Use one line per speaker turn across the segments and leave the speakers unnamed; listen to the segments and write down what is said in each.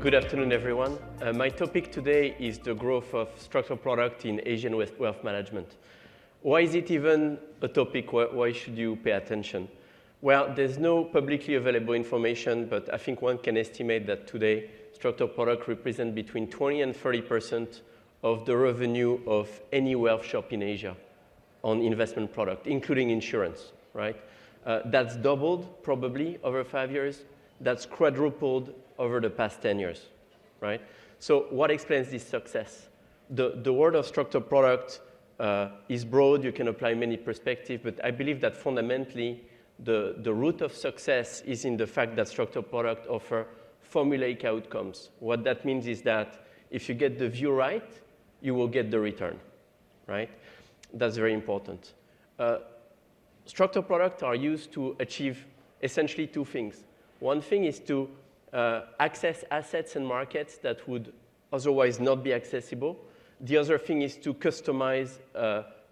Good afternoon, everyone. My topic today is the growth of structured product in Asian wealth management. Why is it even a topic? Why should you pay attention? Well, there's no publicly available information, but I think one can estimate that today structured product represent between 20 and 30% of the revenue of any wealth shop in Asia on investment product, including insurance, right? That's doubled probably over 5 years. That's quadrupled over the past 10 years, right? So what explains this success? The word of structured product is broad. You can apply many perspectives, but I believe that fundamentally the root of success is in the fact that structured product offer formulaic outcomes. What that means is that if you get the view right, you will get the return, right? That's very important. Structured products are used to achieve essentially two things. One thing is to access assets and markets that would otherwise not be accessible. The other thing is to customize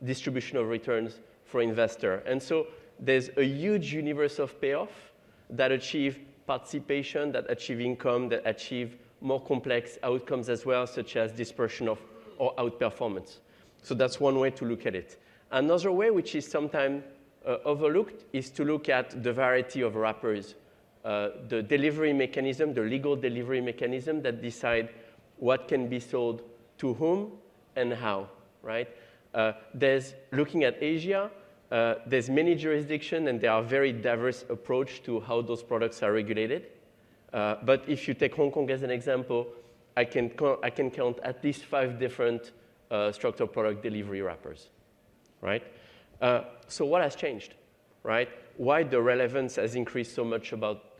distribution of returns for investor. And so there's a huge universe of payoff that achieve participation, that achieve income, that achieve more complex outcomes as well, such as dispersion of or outperformance. So that's one way to look at it. Another way, which is sometimes overlooked, is to look at the variety of wrappers. The delivery mechanism, the legal delivery mechanism that decide what can be sold to whom and how, right? Looking at Asia, there's many jurisdictions and there are very diverse approach to how those products are regulated. But if you take Hong Kong as an example, I can count at least 5 different structured product delivery wrappers, right? So what has changed, right? Why the relevance has increased so much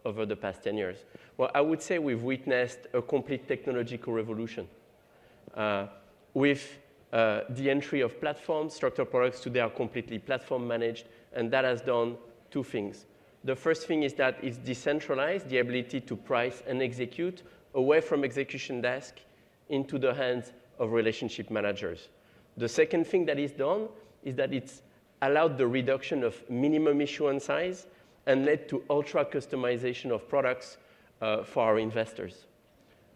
over the past 10 years? Well, I would say we've witnessed a complete technological revolution. With the entry of platforms, structured products today are completely platform managed, and that has done two things. The first thing is that it's decentralized, the ability to price and execute away from execution desk into the hands of relationship managers. The second thing that is done is that it's allowed the reduction of minimum issuance size and led to ultra customization of products for our investors.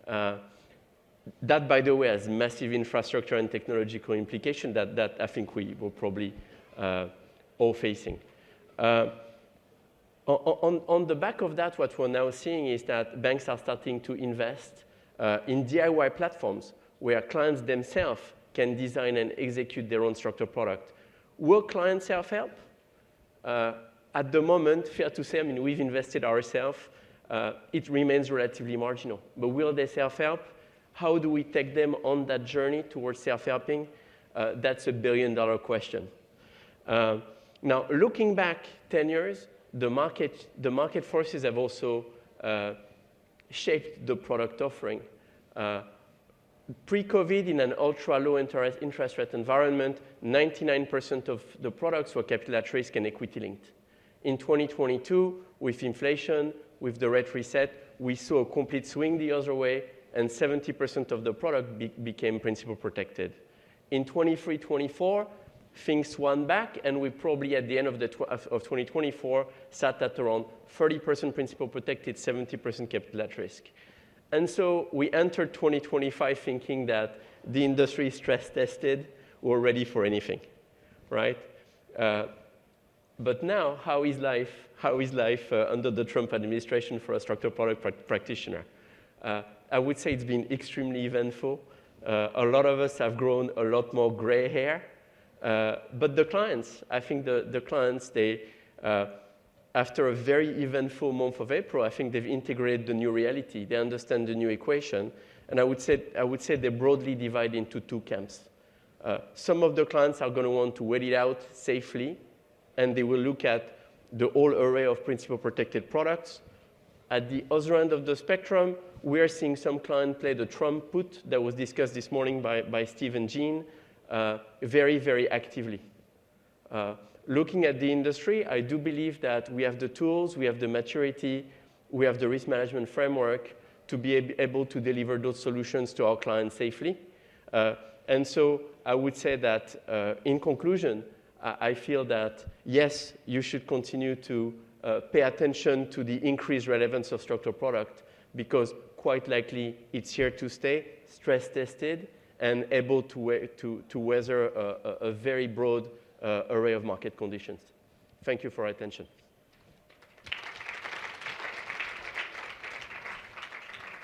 That, by the way, has massive infrastructure and technological implication that I think we will probably all facing. On the back of that, what we're now seeing is that banks are starting to invest in DIY platforms where clients themselves can design and execute their own structured product. Will clients self-help? At the moment, fair to say, I mean, we've invested ourselves. It remains relatively marginal. But will they self-help? How do we take them on that journey towards self-helping? That's a billion-dollar question. Now, looking back 10 years, the market forces have also shaped the product offering. Pre-COVID, in an ultra-low interest rate environment, 99% of the products were capital at risk and equity-linked. In 2022, with inflation, with the rate reset, we saw a complete swing the other way, and 70% of the product became principal protected. In 23-24, things swung back, and we probably at the end of 2024 sat at around 30% principal protected, 70% capital at risk. And so we entered 2025 thinking that the industry is stress tested, we're ready for anything, right? But now, how is life under the Trump administration for a structured product practitioner? I would say it's been extremely eventful. A lot of us have grown a lot more gray hair. But the clients, I think the clients, they, after a very eventful month of April, I think they've integrated the new reality. They understand the new equation. And I would say they broadly divide into two camps. Some of the clients are going to want to wait it out safely, and they will look at the whole array of principal protected products. At the other end of the spectrum, we are seeing some clients play the Trump put that was discussed this morning by Steve and Jean very, very actively. Looking at the industry, I do believe that we have the tools, we have the maturity, we have the risk management framework to be able to deliver those solutions to our clients safely. And so I would say that in conclusion, I feel that, yes, you should continue to pay attention to the increased relevance of structured product because quite likely it's here to stay, stress tested, and able to weather a very broad array of market conditions. Thank you for your attention.